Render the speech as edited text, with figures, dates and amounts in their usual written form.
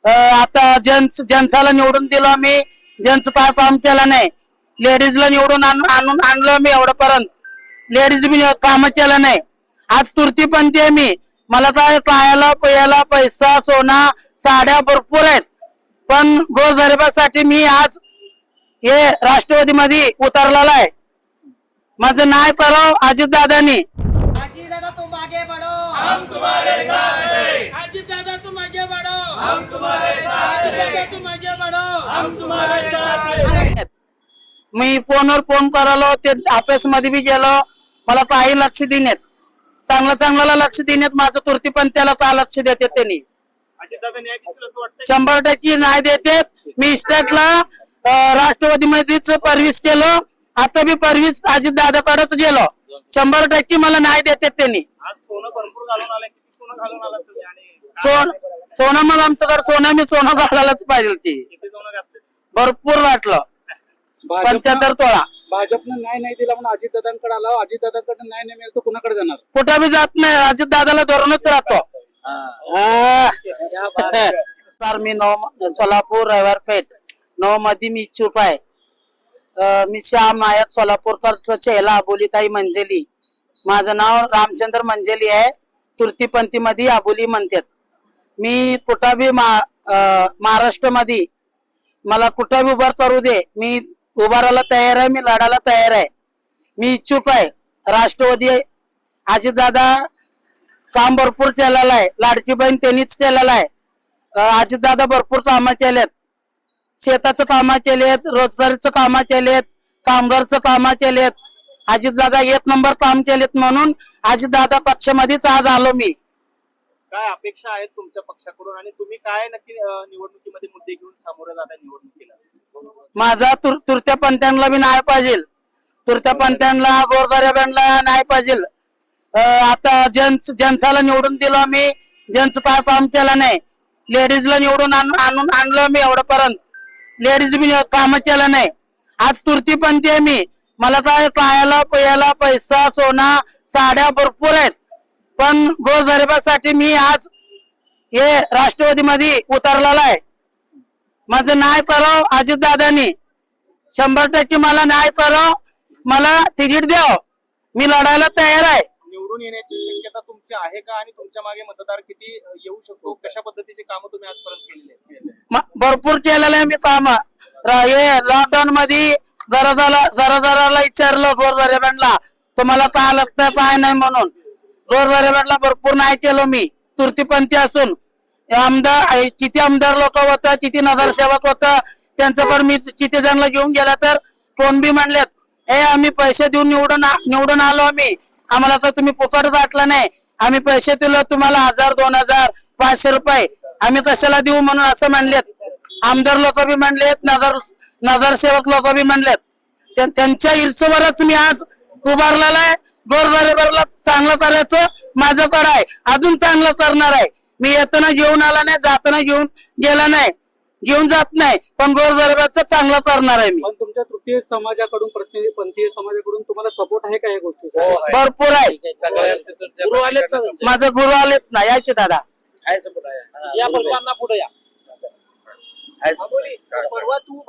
आता जेंट्सला निवडून दिलं आम्ही, जेंट्स काय काम केलं नाही. लेडीजला निवडून आणून आणलं मी एवढ्यापर्यंत, लेडीज बी काम केलं नाही. आज तृतीपंथी आहे मी, मला काय खायला प्यायला पैसा सोना साड्या भरपूर आहेत, पण गोरगरिबासाठी मी आज हे राष्ट्रवादीमध्ये उतरलेला आहे. माझं न्याय करावं अजित दादानी. अजीत दादा तुम आगे बढ़ो, हम तुम्हारे साथ हैं. अजीत दादा तुम आगे बढ़ो, हम तुम्हारे साथ हैं. अजीत दादा तुम आगे बढ़ो, हम तुम्हारे साथ हैं. मी फोनवर फोन करालो, ते ऑफिस मध्ये बी गेलो, मला काही लक्ष देण्यात, चांगल्याला लक्ष देण्यात. माझं तृतीपंथीला का लक्ष देते त्यांनी? 100% नाही देते. मी स्टेटला राष्ट्रवादी मध्येच परवीस केलं, आता बी परवीस अजित दादाकडेच गेलो. 100% मला नाही देते त्यांनी. आज सोनं भरपूर घालून आलंय. किती सोनं घालून आलात तुम्ही? आणि सोनं मग आमच्याकडे सोनं मी सोनं घालायलाच पाहिजे. ती किती सोनं घातले? भरपूर वाटलं. 75 तोळा. भाजपनं न्याय नाही दिला म्हणून अजित दादांकडे आला. अजित दादांकडे न्याय नाही मिळेल तर कुणाकडे जाणार? कुठं बी जात नाही, अजित दादाला धरूनच राहतो. तर मी सोलापूर रविवारपेठ 9 मध्ये मी इच्छुक आहे. मी श्याम नायक सोलापूरकरचं चेहला आबोलीताई मंजेली. माझं नाव रामचंद्र मंजेली आहे. तृतीपंथी मध्ये आबोली म्हणतात. मी कुठं बी महाराष्ट्रामध्ये मला कुठं बी उभार करू दे, मी उभारायला तयार आहे, मी लढायला तयार आहे. मी इच्छुक आहे. राष्ट्रवादी अजितदादा काम भरपूर केलेलं आहे. लाडकी बहीण त्यांनीच केलेलं आहे. अजितदादा भरपूर कामं केलेत. शेताचं कामं केलेत, रोजगारीचं कामं केलेत, कामगारचं कामं केलेत. अजितदादा 1 नंबर काम केलेत, म्हणून अजितदादा पक्षामध्येच आज आलो मी. काय अपेक्षा आहेत तुमच्या पक्षाकडून आणि तुम्ही काय नक्की निवडणुकीमध्ये मुद्दे घेऊन सामोरं जाता निवडणुकीला? माझा तुरत्या पंथ्यांना बी नाही पाहिजे, तुरत्या पंथ्यांना गोरगरिबांना नाही पाहिजे. आता जेंट्सला निवडून दिलं आम्ही, जेंट्स काय काम केलं नाही. लेडीजला निवडून आणून आणलं मी एवढ्यापर्यंत, लेडीज बी काम केलं नाही. आज तृतीपंथी आहे मी, मला काय खायला प्यायला पैसा सोना साड्या भरपूर आहेत, पण गोरगरिबासाठी मी आज हे राष्ट्रवादीमध्ये उतरलेला आहे. माझं न्याय करावं अजित दादानी. 100% मला न्याय करावं, मला तिकीट द्यावं, मी लढायला तयार आहे. निवडून येण्याची शक्यता तुमची आहे का? आणि तुमच्या मागे मतदार किती येऊ शकतो? कशा पद्धतीचे काम तुम्ही आजपर्यंत केलेले? भरपूर केलेलं आहे मी काम. हे लॉकडाऊन मध्ये घरादाराला विचारलं गोरगरिबांना, तुम्हाला काय लागतं काय नाही म्हणून. गोरगरिबांना भरपूर नाही केलं मी, तृतीपंथी असून. किती आमदार लोक होतं, किती नगरसेवक होतं, त्यांच्याकडे मी किती जणांना घेऊन गेला तर कोण बी म्हणलेत, हे आम्ही पैसे देऊन निवडून आलो आम्ही, आम्हाला तर तुम्ही फुकट गाठला नाही, आम्ही पैसे दिलो तुम्हाला 1000 2000 500 रुपये, आम्ही कशाला देऊ म्हणून असं म्हणलेत. आमदार लोक बी म्हणलेत, नगरसेवक लोक बी म्हणलेत. त्यांच्या इर्षेवरच मी आज उभारलेला आहे. गोरगरिबाला चांगलं करायचं माझ्याकडे आहे, अजून चांगलं करणार आहे. मी येताना घेऊन आला नाही, जाताना घेऊन गेला नाही, घेऊन जात नाही, पण गोरगरिबाचं चांगलं करणार आहे मी. पण तुमच्या तृतीय समाजाकडून पंथीय समाजाकडून तुम्हाला सपोर्ट आहे का या गोष्टी? भरपूर आहे. माझं गुरु आलेच ना, यायचे दादा या पुढे या. परवा तू